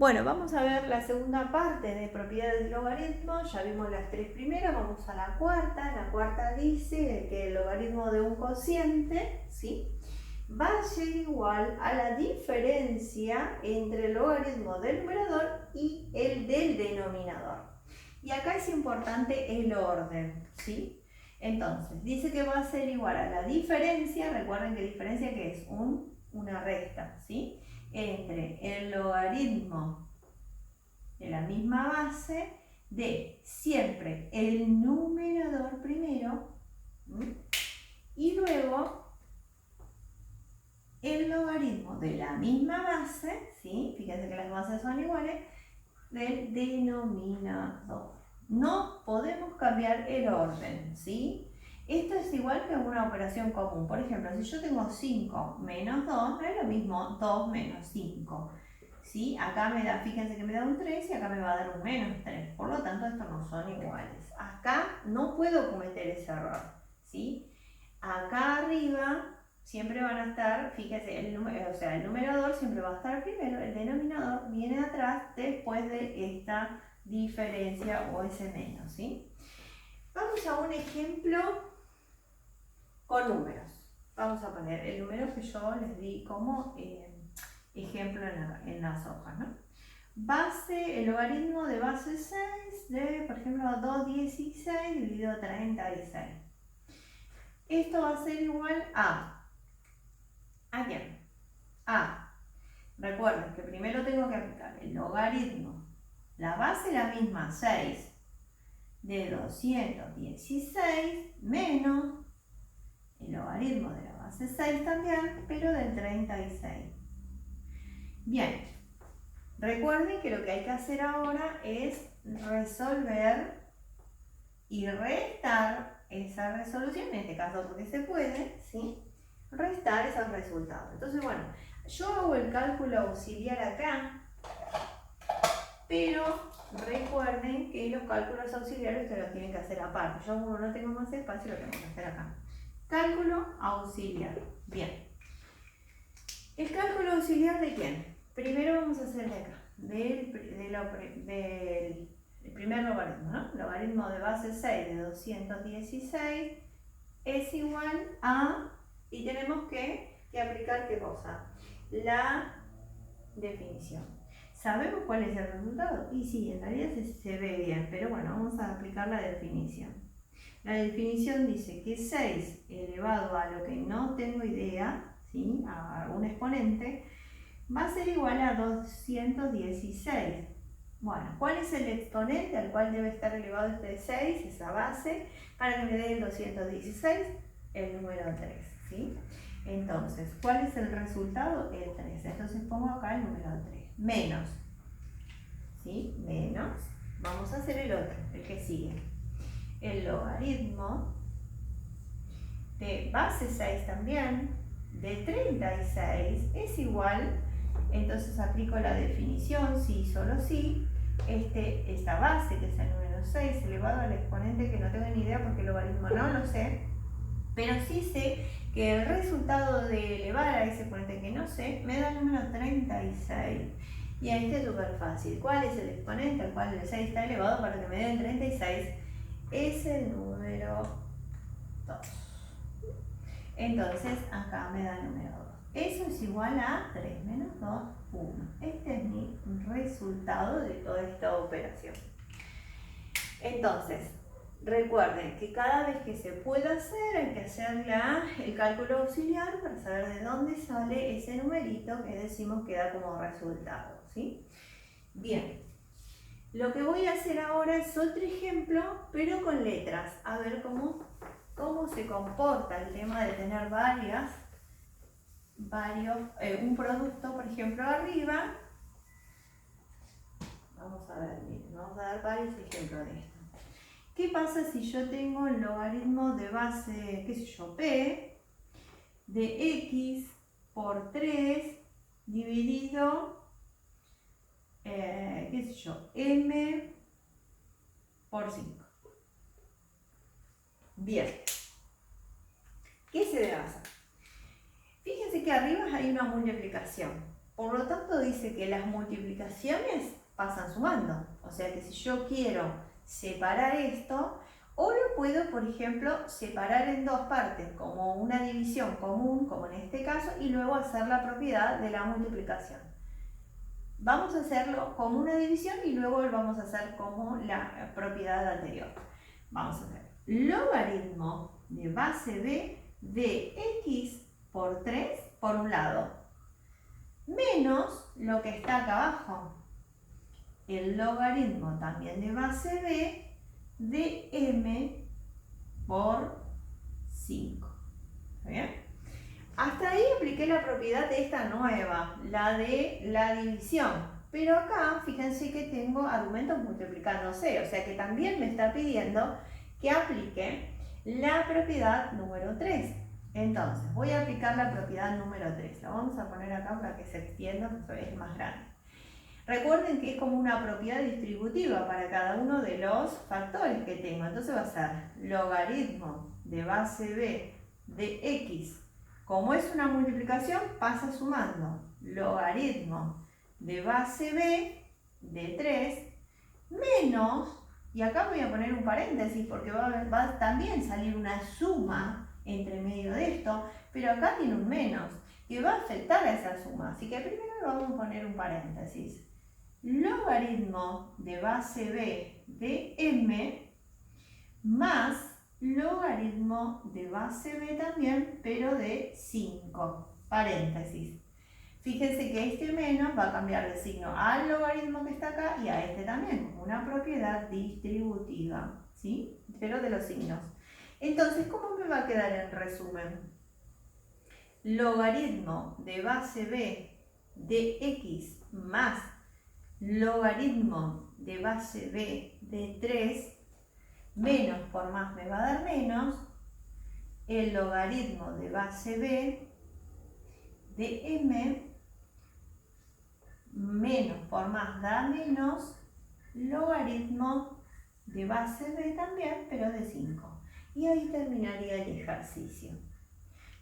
Bueno, vamos a ver la segunda parte de propiedades del logaritmo. Ya vimos las tres primeras, vamos a la cuarta. La cuarta dice que el logaritmo de un cociente, ¿sí?, va a ser igual a la diferencia entre el logaritmo del numerador y el del denominador. Y acá es importante el orden, ¿sí? Entonces, dice que va a ser igual a la diferencia, recuerden que diferencia que es una resta, ¿sí?, entre el logaritmo de la misma base de siempre el numerador primero, ¿sí?, y luego el logaritmo de la misma base, ¿sí?, fíjense que las bases son iguales, del denominador. No podemos cambiar el orden, ¿sí? Esto es igual que una operación común. Por ejemplo, si yo tengo 5 menos 2, no es lo mismo 2 menos 5, ¿sí? Acá me da, fíjense que me da un 3 y acá me va a dar un menos 3. Por lo tanto, estos no son iguales. Acá no puedo cometer ese error, ¿sí? Acá arriba siempre van a estar, fíjese, el numerador siempre va a estar primero, el denominador viene atrás después de esta diferencia o ese menos, ¿sí? Vamos a un ejemplo con números. Vamos a poner el número que yo les di como ejemplo en las hojas, ¿no? Base, el logaritmo de base 6 de, por ejemplo, 2,16 dividido 36. Esto va a ser igual ¿a quién? Recuerden que primero tengo que aplicar el logaritmo, la base es la misma, 6, de 216 menos el logaritmo de la base 6 también, pero del 36. Bien, recuerden que lo que hay que hacer ahora es resolver y restar esa resolución, en este caso porque se puede, ¿sí?, restar esos resultados. Entonces, bueno, yo hago el cálculo auxiliar acá, pero recuerden que los cálculos auxiliares ustedes los tienen que hacer aparte. Yo como no tengo más espacio, lo tengo que hacer acá. Cálculo auxiliar. Bien. ¿El cálculo auxiliar de quién? Primero vamos a hacer de acá, del primer logaritmo, ¿no? Logaritmo de base 6 de 216 es igual a, y tenemos que aplicar ¿qué cosa? La definición. ¿Sabemos cuál es el resultado? Y sí, en realidad se ve bien, pero bueno, vamos a aplicar la definición. La definición dice que 6 elevado a lo que no tengo idea, ¿sí?, a un exponente, va a ser igual a 216. Bueno, ¿cuál es el exponente al cual debe estar elevado este 6, esa base, para que me dé el 216? El número 3, ¿sí? Entonces, ¿cuál es el resultado? El 3. Entonces pongo acá el número 3. Menos, ¿sí? Menos. Vamos a hacer el otro, el que sigue. El logaritmo de base 6 también, de 36, es igual. Entonces aplico la definición, sí, solo sí. Esta base, que es el número 6, elevado al exponente que no tengo ni idea porque el logaritmo no lo sé, pero sí sé que el resultado de elevar a ese exponente que no sé me da el número 36. Y este es súper fácil. ¿Cuál es el exponente al cual el 6 está elevado para que me dé el 36? Es el número 2. Entonces acá me da el número 2. Eso es igual a 3 menos 2, 1. Este es mi resultado de toda esta operación. Entonces, recuerden que cada vez que se pueda hacer, hay que hacer el cálculo auxiliar para saber de dónde sale ese numerito que decimos que da como resultado, ¿sí? Bien, lo que voy a hacer ahora es otro ejemplo, pero con letras. A ver cómo se comporta el tema de tener un producto, por ejemplo, arriba. Vamos a ver, miren, vamos a dar varios ejemplos de esto. ¿Qué pasa si yo tengo el logaritmo de base, qué sé yo, p, de x por 3 dividido, qué sé yo, m por 5? Bien. ¿Qué se debe hacer? Fíjense que arriba hay una multiplicación. Por lo tanto dice que las multiplicaciones pasan sumando. O sea que si yo quiero separar esto, o lo puedo, por ejemplo, separar en dos partes, como una división común, como en este caso, y luego hacer la propiedad de la multiplicación. Vamos a hacerlo como una división y luego lo vamos a hacer como la propiedad anterior. Vamos a hacer logaritmo de base b de x por 3 por un lado, menos lo que está acá abajo, el logaritmo también de base b de m por 5. ¿Está bien? Hasta ahí apliqué la propiedad de esta nueva, la de la división. Pero acá, fíjense que tengo argumentos multiplicándose, o sea que también me está pidiendo que aplique la propiedad número 3. Entonces, voy a aplicar la propiedad número 3. La vamos a poner acá para que se extienda, porque es más grande. Recuerden que es como una propiedad distributiva para cada uno de los factores que tengo. Entonces va a ser logaritmo de base b de x. Como es una multiplicación, pasa sumando. Logaritmo de base b de 3 menos, y acá voy a poner un paréntesis porque va a también salir una suma entre medio de esto, pero acá tiene un menos que va a afectar a esa suma. Así que primero vamos a poner un paréntesis. Logaritmo de base b de m más logaritmo de base b también, pero de 5, paréntesis. Fíjense que este menos va a cambiar de signo al logaritmo que está acá y a este también, como una propiedad distributiva, ¿sí? Pero de los signos. Entonces, ¿cómo me va a quedar en resumen? Logaritmo de base b de x más logaritmo de base b de 3 menos por más me va a dar menos el logaritmo de base b de m menos por más da menos logaritmo de base b también, pero de 5. Y ahí terminaría el ejercicio.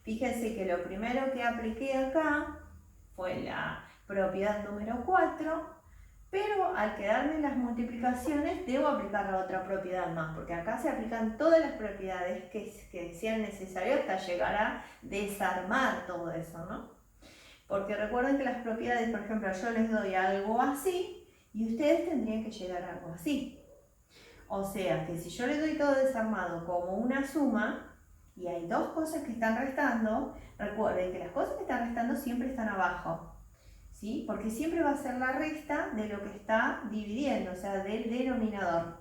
Fíjense que lo primero que apliqué acá fue la propiedad número 4, pero al quedarme las multiplicaciones debo aplicar la otra propiedad más, porque acá se aplican todas las propiedades que sean necesarias hasta llegar a desarmar todo eso, ¿no? Porque recuerden que las propiedades, por ejemplo, yo les doy algo así y ustedes tendrían que llegar a algo así. O sea que si yo les doy todo desarmado como una suma y hay dos cosas que están restando, recuerden que las cosas que están restando siempre están abajo. ¿Sí? Porque siempre va a ser la resta de lo que está dividiendo, o sea, del denominador.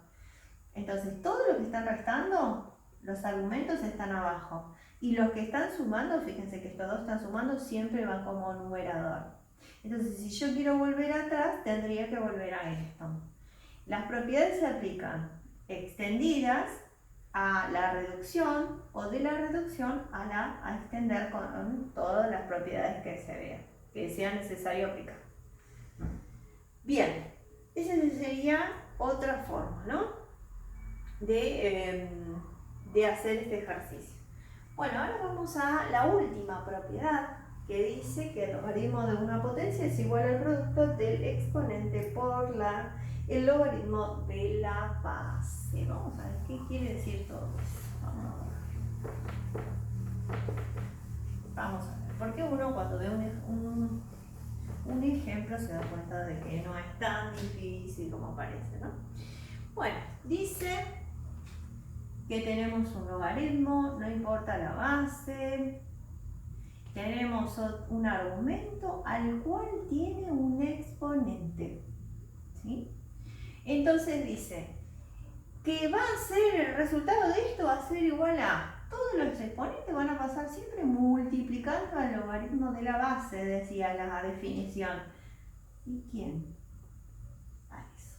Entonces, todo lo que están restando, los argumentos están abajo. Y los que están sumando, fíjense que estos dos están sumando, siempre van como numerador. Entonces, si yo quiero volver atrás, tendría que volver a esto. Las propiedades se aplican extendidas a la reducción o de la reducción a extender con todas las propiedades que se vean, que sea necesario aplicar. Bien, esa sería otra forma, ¿no? de hacer este ejercicio. Bueno, ahora vamos a la última propiedad que dice que el logaritmo de una potencia es igual al producto del exponente por el logaritmo de la base. Vamos a ver qué quiere decir todo eso. Vamos a ver, porque uno cuando ve un ejemplo se da cuenta de que no es tan difícil como parece, ¿no? Bueno, dice que tenemos un logaritmo, no importa la base, tenemos un argumento al cual tiene un exponente, ¿sí? Entonces dice que va a ser, el resultado de esto va a ser igual a, todos los exponentes van a pasar siempre multiplicando al logaritmo de la base, decía la definición. ¿Y quién? A eso,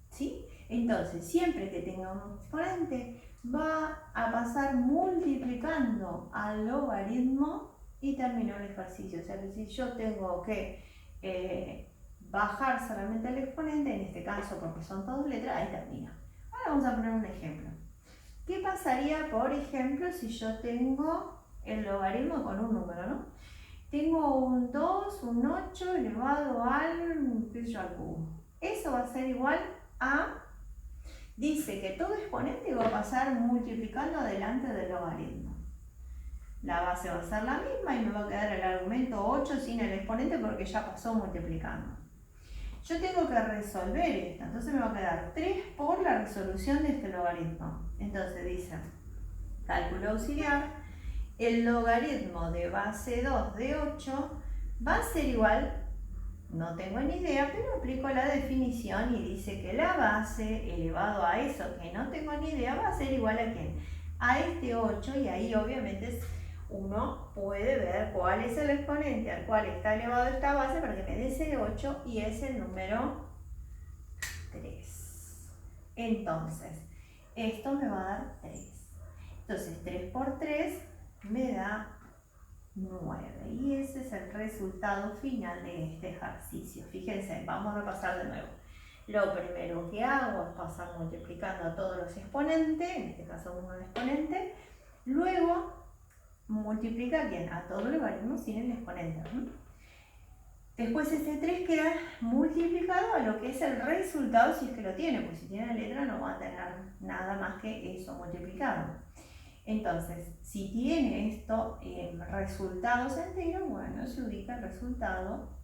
¿sí? Entonces, siempre que tenga un exponente, va a pasar multiplicando al logaritmo y terminó el ejercicio. O sea que si yo tengo que bajar solamente el exponente, en este caso porque son todas letras, ahí termina. Ahora vamos a poner un ejemplo. ¿Qué pasaría, por ejemplo, si yo tengo el logaritmo con un número, ¿no? tengo un 2, un 8 elevado al, qué sé yo, al cubo. Eso va a ser igual a, dice que todo exponente va a pasar multiplicando delante del logaritmo. La base va a ser la misma y me va a quedar el argumento 8 sin el exponente porque ya pasó multiplicando. Yo tengo que resolver esto, entonces me va a quedar 3 por la resolución de este logaritmo. Entonces dice, cálculo auxiliar, el logaritmo de base 2 de 8 va a ser igual, no tengo ni idea, pero aplico la definición y dice que la base elevado a eso que no tengo ni idea va a ser igual a ¿quién? A este 8, y ahí obviamente uno puede ver cuál es el exponente al cual está elevado esta base para que me dé ese 8 y es el número 3. Entonces, esto me va a dar 3. Entonces, 3 por 3 me da 9. Y ese es el resultado final de este ejercicio. Fíjense, vamos a repasar de nuevo. Lo primero que hago es pasar multiplicando a todos los exponentes, en este caso un exponente. Luego, multiplica ¿quién? A todo el logaritmo sin el exponente. Después este 3 queda multiplicado a lo que es el resultado si es que lo tiene, pues si tiene la letra no va a tener nada más que eso multiplicado. Entonces, si tiene esto resultados enteros, bueno, se ubica el resultado,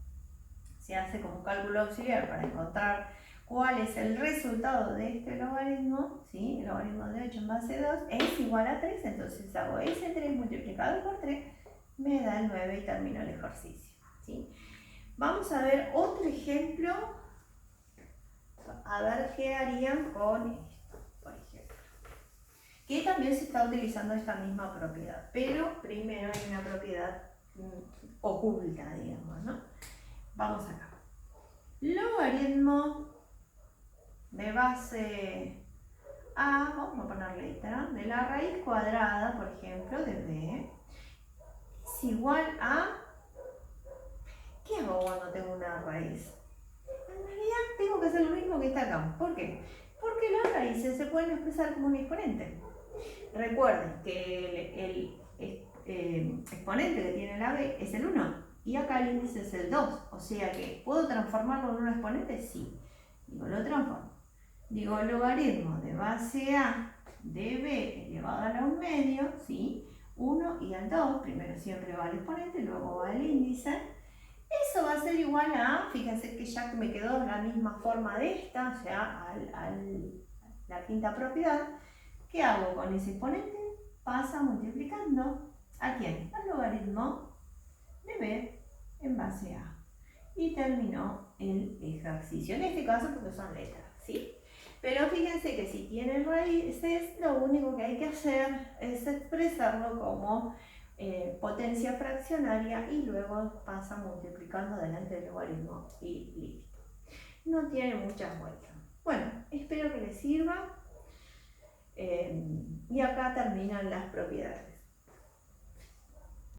se hace como cálculo auxiliar para encontrar cuál es el resultado de este logaritmo, ¿sí? El logaritmo de 8 en base 2 es igual a 3, entonces hago ese 3 multiplicado por 3, me da el 9 y termino el ejercicio, ¿sí? Vamos a ver otro ejemplo, a ver qué harían con esto, por ejemplo. Que también se está utilizando esta misma propiedad, pero primero hay una propiedad oculta, digamos, ¿no? Vamos acá. Logaritmo de base A, vamos a poner letra, de la raíz cuadrada, por ejemplo, de B, es igual a... ¿Qué hago cuando tengo una raíz? En realidad tengo que hacer lo mismo que está acá. ¿Por qué? Porque las raíces se pueden expresar como un exponente. Recuerden que el exponente que tiene la B es el 1 y acá el índice es el 2, o sea que ¿puedo transformarlo en un exponente? Sí. Digo, lo transformo. Digo, logaritmo de base A de B elevado a la 1 medio, ¿sí? 1 y al 2, primero siempre va el exponente, luego va el índice. Eso va a ser igual a, fíjense que ya me quedó la misma forma de esta, o sea, la quinta propiedad. ¿Qué hago con ese exponente? Pasa multiplicando, ¿a quién? Al logaritmo de B en base A. Y terminó el ejercicio, en este caso porque son letras, ¿sí? Pero fíjense que si tienen raíces, lo único que hay que hacer es expresarlo como potencia fraccionaria y luego pasa multiplicando delante del logaritmo y listo. No tiene muchas vueltas. Bueno, espero que les sirva y acá terminan las propiedades.